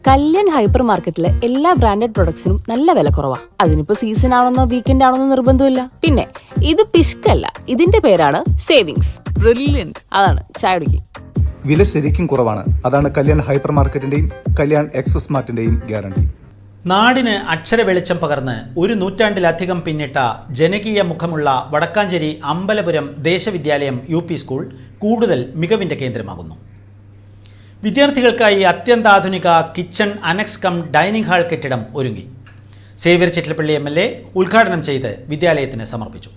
Kalyan hyper മാർക്കറ്റിലെ എല്ലാ branded പ്രൊഡക്ട്സിനും നല്ല വില കുറവാ. അതിനിപ്പോ സീസൺ ആണെന്നോ വീക്കെൻഡ് ആണെന്നോ നിർബന്ധമില്ല. പിന്നെ ഇത് പിഷ്കല്ല, ഇതിന്റെ പേരാണ് സേവിങ്സ്. ബ്രില്യന്റ്. അതാണ് ചായ കുടിക്കും. വില ശരിക്കും കുറവാണ്. അതാണ് കല്യാൺ ഹൈപ്പർ മാർക്കറ്റിന്റെയും കല്യാൺ എക്സ്പ്രസ് മാർട്ടിന്റെയും ഗ്യാരണ്ടി. നാടിന് അക്ഷര വെളിച്ചം പകർന്ന് ഒരു നൂറ്റാണ്ടിലധികം പിന്നിട്ട ജനകീയ മുഖമുള്ള വടക്കാഞ്ചേരി അമ്പലപുരം ദേശവിദ്യാലയം UP സ്കൂൾ കൂടുതൽ മികവിന്റെ കേന്ദ്രമാകുന്നു. വിദ്യാർത്ഥികൾക്കായി അത്യന്താധുനിക kitchen annex cum dining hall കെട്ടിടം ഒരുങ്ങി. സേവ്യർ ചിറ്റലപ്പള്ളി MLA ഉദ്ഘാടനം ചെയ്ത് വിദ്യാലയത്തിന് സമർപ്പിച്ചു.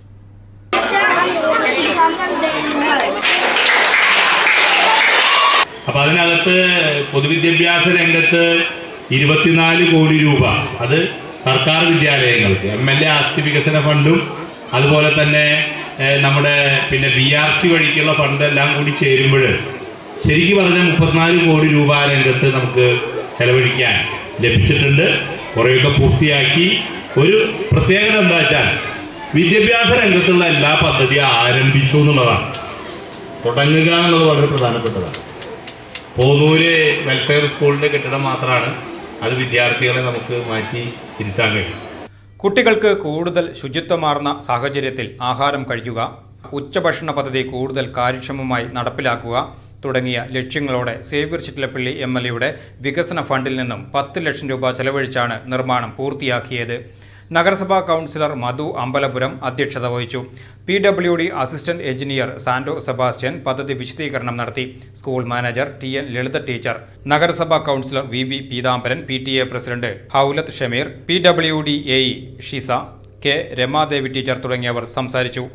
അപ്പോൾ അതിനകത്ത് പൊതുവിദ്യാഭ്യാസ രംഗത്ത് 24 കോടി രൂപ, അത് സർക്കാർ വിദ്യാലയങ്ങൾക്ക് MLA ആസ്തി വികസന ഫണ്ടും അതുപോലെ തന്നെ നമ്മുടെ BRC വഴിക്കുള്ള ഫണ്ട് എല്ലാം കൂടി ചേരുമ്പോൾ ശരിക്കും പറഞ്ഞാൽ 34 കോടി രൂപ രംഗത്ത് നമുക്ക് ചെലവഴിക്കാൻ ലഭിച്ചിട്ടുണ്ട്. കുറേയൊക്കെ പൂർത്തിയാക്കി. ഒരു പ്രത്യേകത എന്താ വെച്ചാൽ വിദ്യാഭ്യാസ രംഗത്തുള്ള എല്ലാ പദ്ധതിയും ആരംഭിച്ചു എന്നുള്ളതാണ്. തുടങ്ങുക എന്നുള്ളത് വളരെ പ്രധാനപ്പെട്ടതാണ്. പോന്നൂര് വെൽഫെയർ സ്കൂളിൻ്റെ കെട്ടിടം മാത്രമാണ് അത് വിദ്യാർത്ഥികളെ നമുക്ക് മാറ്റി ഇരുത്താൻ കഴിയും. കുട്ടികൾക്ക് കൂടുതൽ ശുചിത്വമാർന്ന സാഹചര്യത്തിൽ ആഹാരം കഴിക്കുക, ഉച്ചഭക്ഷണ പദ്ധതി കൂടുതൽ കാര്യക്ഷമമായി നടപ്പിലാക്കുക തുടങ്ങിയ ലക്ഷ്യങ്ങളോടെ സേവ്യർ ചിറ്റലപ്പള്ളി MLAയുടെ വികസന ഫണ്ടിൽ നിന്നും 10 ലക്ഷം രൂപ ചെലവഴിച്ചാണ് നിർമ്മാണം പൂർത്തിയാക്കിയത്. നഗരസഭാ കൗൺസിലർ മധു അമ്പലപുരം അധ്യക്ഷത വഹിച്ചു. PWD assistant engineer Santo Sebastian പദ്ധതി വിശദീകരണം നടത്തി. School manager TN Lalitha teacher, നഗരസഭാ councillor VB Peethambaran, PTA president Haulath Shameer, PWD AE Shiza, K Ramadevi teacher തുടങ്ങിയവർ സംസാരിച്ചു.